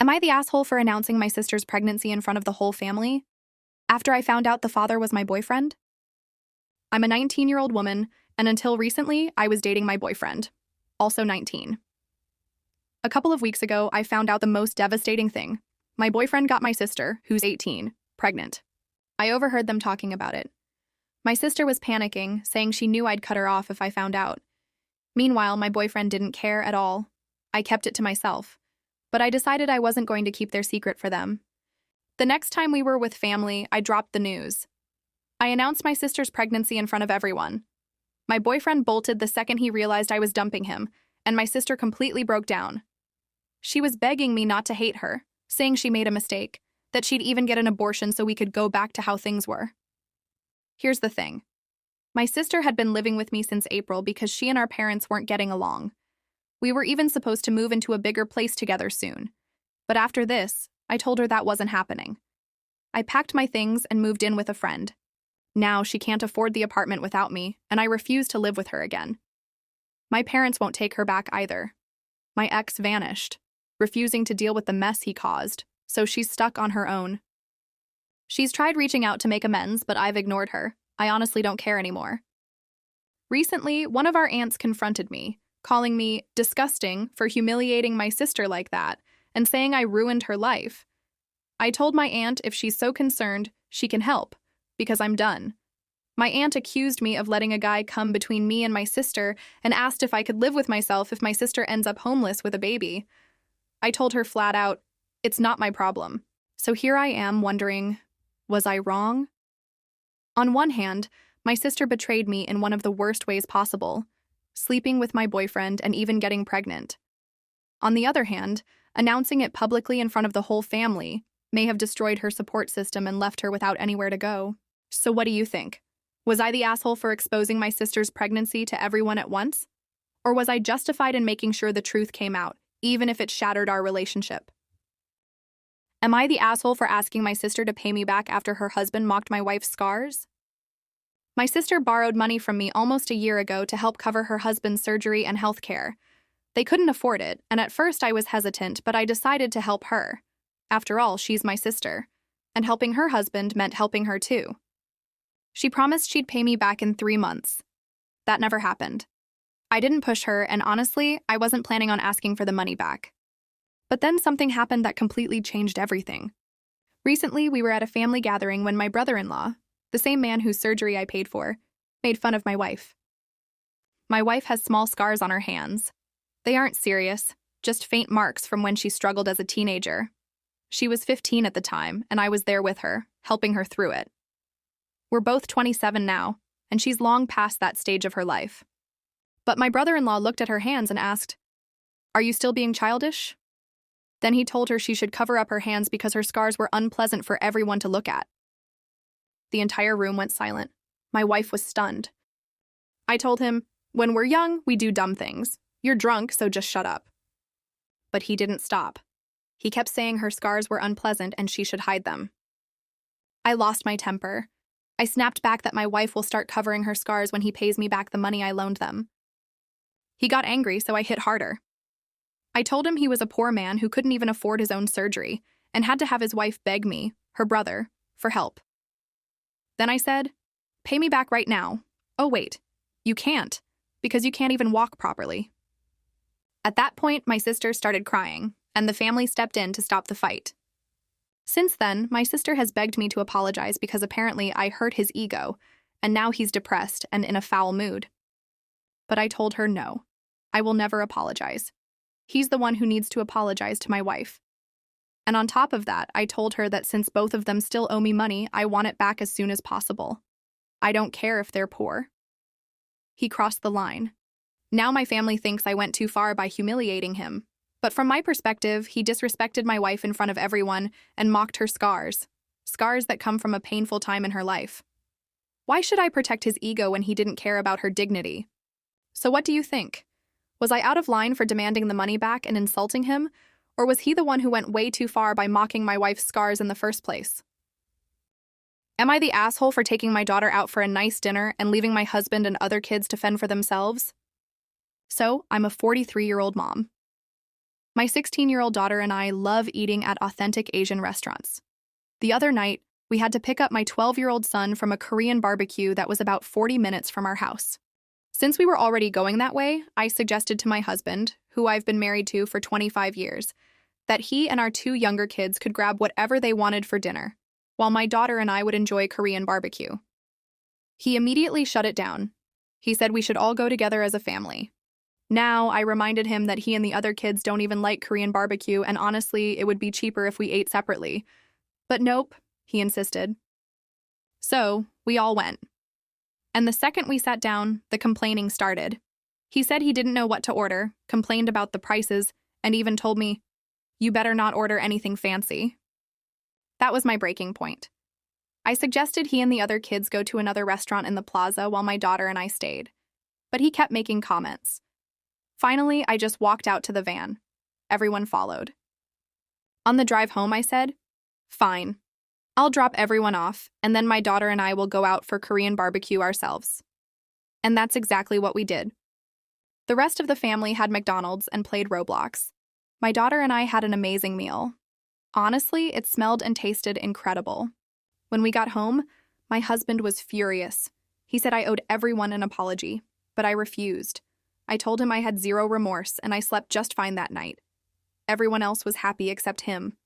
Am I the asshole for announcing my sister's pregnancy in front of the whole family after I found out the father was my boyfriend? I'm a 19-year-old woman, and until recently, I was dating my boyfriend, also 19. A couple of weeks ago, I found out the most devastating thing. My boyfriend got my sister, who's 18, pregnant. I overheard them talking about it. My sister was panicking, saying she knew I'd cut her off if I found out. Meanwhile, my boyfriend didn't care at all. I kept it to myself. But I decided I wasn't going to keep their secret for them. The next time we were with family, I dropped the news. I announced my sister's pregnancy in front of everyone. My boyfriend bolted the second he realized I was dumping him, and my sister completely broke down. She was begging me not to hate her, saying she made a mistake, that she'd even get an abortion so we could go back to how things were. Here's the thing. My sister had been living with me since April because she and our parents weren't getting along. We were even supposed to move into a bigger place together soon. But after this, I told her that wasn't happening. I packed my things and moved in with a friend. Now she can't afford the apartment without me, and I refuse to live with her again. My parents won't take her back either. My ex vanished, refusing to deal with the mess he caused, so she's stuck on her own. She's tried reaching out to make amends, but I've ignored her. I honestly don't care anymore. Recently, one of our aunts confronted me, calling me disgusting for humiliating my sister like that, and saying I ruined her life. I told my aunt if she's so concerned, she can help, because I'm done. My aunt accused me of letting a guy come between me and my sister and asked if I could live with myself if my sister ends up homeless with a baby. I told her flat out, it's not my problem. So here I am wondering, was I wrong? On one hand, my sister betrayed me in one of the worst ways possible, sleeping with my boyfriend and even getting pregnant. On the other hand, announcing it publicly in front of the whole family may have destroyed her support system and left her without anywhere to go. So what do you think? Was I the asshole for exposing my sister's pregnancy to everyone at once? Or was I justified in making sure the truth came out, even if it shattered our relationship? Am I the asshole for asking my sister to pay me back after her husband mocked my wife's scars? My sister borrowed money from me almost a year ago to help cover her husband's surgery and health care. They couldn't afford it, and at first I was hesitant, but I decided to help her. After all, she's my sister, and helping her husband meant helping her too. She promised she'd pay me back in 3 months. That never happened. I didn't push her, and honestly, I wasn't planning on asking for the money back. But then something happened that completely changed everything. Recently, we were at a family gathering when my brother-in-law, the same man whose surgery I paid for, made fun of my wife. My wife has small scars on her hands. They aren't serious, just faint marks from when she struggled as a teenager. She was 15 at the time, and I was there with her, helping her through it. We're both 27 now, and she's long past that stage of her life. But my brother-in-law looked at her hands and asked, "Are you still being childish?" Then he told her she should cover up her hands because her scars were unpleasant for everyone to look at. The entire room went silent. My wife was stunned. I told him, "When we're young, we do dumb things. You're drunk, so just shut up." But he didn't stop. He kept saying her scars were unpleasant and she should hide them. I lost my temper. I snapped back that my wife will start covering her scars when he pays me back the money I loaned them. He got angry, so I hit harder. I told him he was a poor man who couldn't even afford his own surgery and had to have his wife beg me, her brother, for help. Then I said, "Pay me back right now." "Oh wait, you can't, because you can't even walk properly." At that point, my sister started crying, and the family stepped in to stop the fight. Since then, my sister has begged me to apologize because apparently I hurt his ego, and now he's depressed and in a foul mood. But I told her no, I will never apologize. He's the one who needs to apologize to my wife. And on top of that, I told her that since both of them still owe me money, I want it back as soon as possible. I don't care if they're poor. He crossed the line. Now my family thinks I went too far by humiliating him. But from my perspective, he disrespected my wife in front of everyone and mocked her scars. Scars that come from a painful time in her life. Why should I protect his ego when he didn't care about her dignity? So what do you think? Was I out of line for demanding the money back and insulting him? Or was he the one who went way too far by mocking my wife's scars in the first place? Am I the asshole for taking my daughter out for a nice dinner and leaving my husband and other kids to fend for themselves? So, I'm a 43-year-old mom. My 16-year-old daughter and I love eating at authentic Asian restaurants. The other night, we had to pick up my 12-year-old son from a Korean barbecue that was about 40 minutes from our house. Since we were already going that way, I suggested to my husband, who I've been married to for 25 years, that he and our two younger kids could grab whatever they wanted for dinner, while my daughter and I would enjoy Korean barbecue. He immediately shut it down. He said we should all go together as a family. Now, I reminded him that he and the other kids don't even like Korean barbecue, and honestly, it would be cheaper if we ate separately. But nope, he insisted. So, we all went. And the second we sat down, the complaining started. He said he didn't know what to order, complained about the prices, and even told me, "You better not order anything fancy." That was my breaking point. I suggested he and the other kids go to another restaurant in the plaza while my daughter and I stayed. But he kept making comments. Finally, I just walked out to the van. Everyone followed. On the drive home, I said, "Fine. I'll drop everyone off, and then my daughter and I will go out for Korean barbecue ourselves." And that's exactly what we did. The rest of the family had McDonald's and played Roblox. My daughter and I had an amazing meal. Honestly, it smelled and tasted incredible. When we got home, my husband was furious. He said I owed everyone an apology, but I refused. I told him I had zero remorse and I slept just fine that night. Everyone else was happy except him.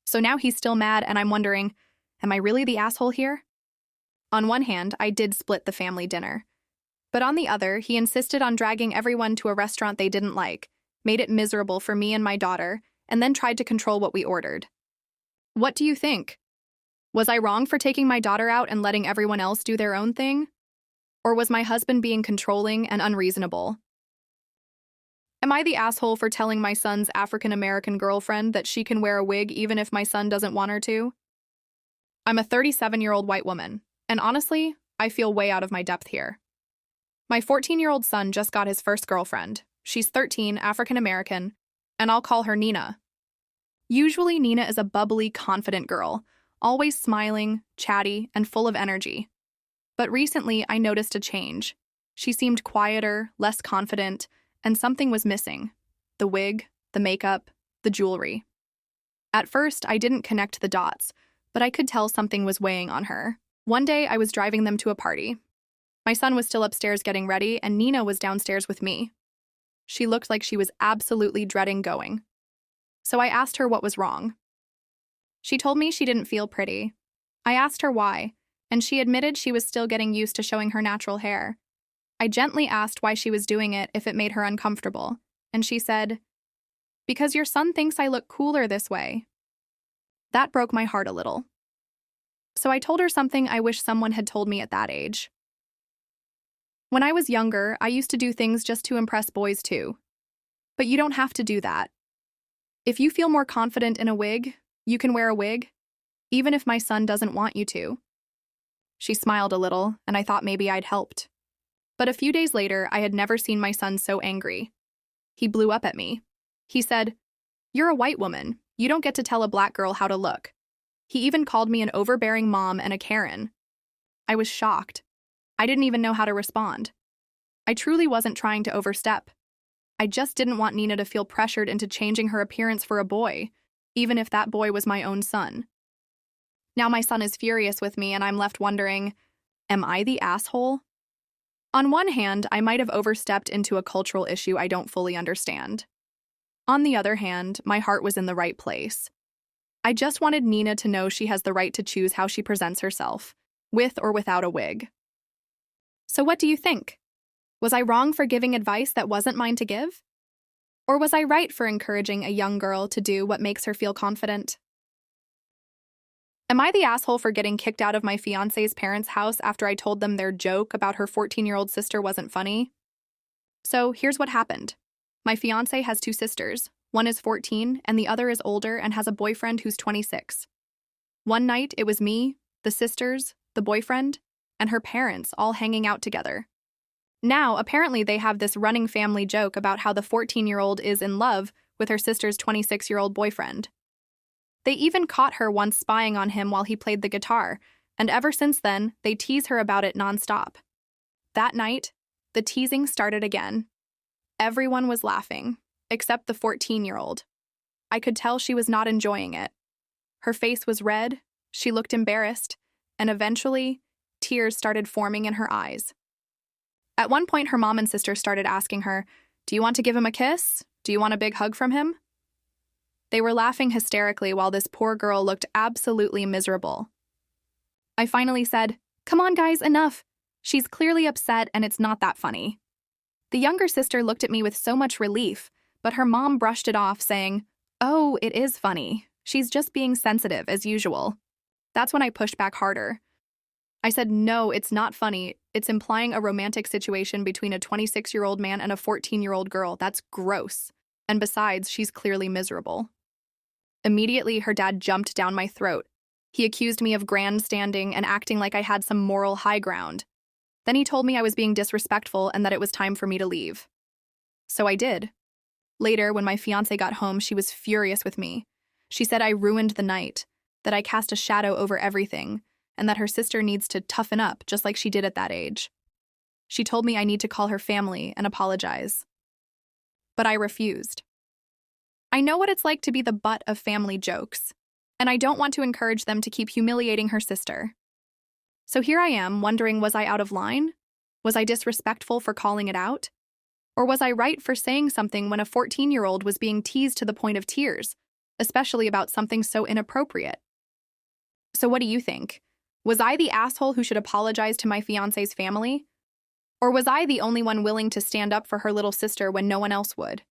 So now he's still mad and I'm wondering, am I really the asshole here? On one hand, I did split the family dinner. But on the other, he insisted on dragging everyone to a restaurant they didn't like, made it miserable for me and my daughter, and then tried to control what we ordered. What do you think? Was I wrong for taking my daughter out and letting everyone else do their own thing? Or was my husband being controlling and unreasonable? Am I the asshole for telling my son's African-American girlfriend that she can wear a wig even if my son doesn't want her to? I'm a 37-year-old white woman, and honestly, I feel way out of my depth here. My 14-year-old son just got his first girlfriend. She's 13, African-American, and I'll call her Nina. Usually, Nina is a bubbly, confident girl, always smiling, chatty, and full of energy. But recently, I noticed a change. She seemed quieter, less confident, and something was missing. The wig, the makeup, the jewelry. At first, I didn't connect the dots, but I could tell something was weighing on her. One day, I was driving them to a party. My son was still upstairs getting ready, and Nina was downstairs with me. She looked like she was absolutely dreading going. So I asked her what was wrong. She told me she didn't feel pretty. I asked her why, and she admitted she was still getting used to showing her natural hair. I gently asked why she was doing it if it made her uncomfortable, and she said, "Because your son thinks I look cooler this way." That broke my heart a little. So I told her something I wish someone had told me at that age. When I was younger, I used to do things just to impress boys too. But you don't have to do that. If you feel more confident in a wig, you can wear a wig, even if my son doesn't want you to. She smiled a little, and I thought maybe I'd helped. But a few days later, I had never seen my son so angry. He blew up at me. He said, "You're a white woman. You don't get to tell a black girl how to look." He even called me an overbearing mom and a Karen. I was shocked. I didn't even know how to respond. I truly wasn't trying to overstep. I just didn't want Nina to feel pressured into changing her appearance for a boy, even if that boy was my own son. Now my son is furious with me and I'm left wondering, am I the asshole? On one hand, I might have overstepped into a cultural issue I don't fully understand. On the other hand, my heart was in the right place. I just wanted Nina to know she has the right to choose how she presents herself, with or without a wig. So what do you think? Was I wrong for giving advice that wasn't mine to give? Or was I right for encouraging a young girl to do what makes her feel confident? Am I the asshole for getting kicked out of my fiancé's parents' house after I told them their joke about her 14-year-old sister wasn't funny? So here's what happened. My fiancé has two sisters. One is 14 and the other is older and has a boyfriend who's 26. One night, it was me, the sisters, the boyfriend, and her parents all hanging out together. Now, apparently they have this running family joke about how the 14-year-old is in love with her sister's 26-year-old boyfriend. They even caught her once spying on him while he played the guitar, and ever since then, they tease her about it nonstop. That night, the teasing started again. Everyone was laughing. except the 14-year-old. I could tell she was not enjoying it. Her face was red, she looked embarrassed, and eventually, tears started forming in her eyes. At one point, her mom and sister started asking her, "Do you want to give him a kiss? Do you want a big hug from him?" They were laughing hysterically while this poor girl looked absolutely miserable. I finally said, "Come on, guys, enough. She's clearly upset and it's not that funny." The younger sister looked at me with so much relief, but her mom brushed it off, saying, "Oh, it is funny. She's just being sensitive, as usual." That's when I pushed back harder. I said, "No, it's not funny. It's implying a romantic situation between a 26-year-old man and a 14-year-old girl. That's gross. And besides, she's clearly miserable." Immediately, her dad jumped down my throat. He accused me of grandstanding and acting like I had some moral high ground. Then he told me I was being disrespectful and that it was time for me to leave. So I did. Later, when my fiancé got home, she was furious with me. She said I ruined the night, that I cast a shadow over everything, and that her sister needs to toughen up just like she did at that age. She told me I need to call her family and apologize. But I refused. I know what it's like to be the butt of family jokes, and I don't want to encourage them to keep humiliating her sister. So here I am, wondering, was I out of line? Was I disrespectful for calling it out? Or was I right for saying something when a 14-year-old was being teased to the point of tears, especially about something so inappropriate? So what do you think? Was I the asshole who should apologize to my fiancé's family? Or was I the only one willing to stand up for her little sister when no one else would?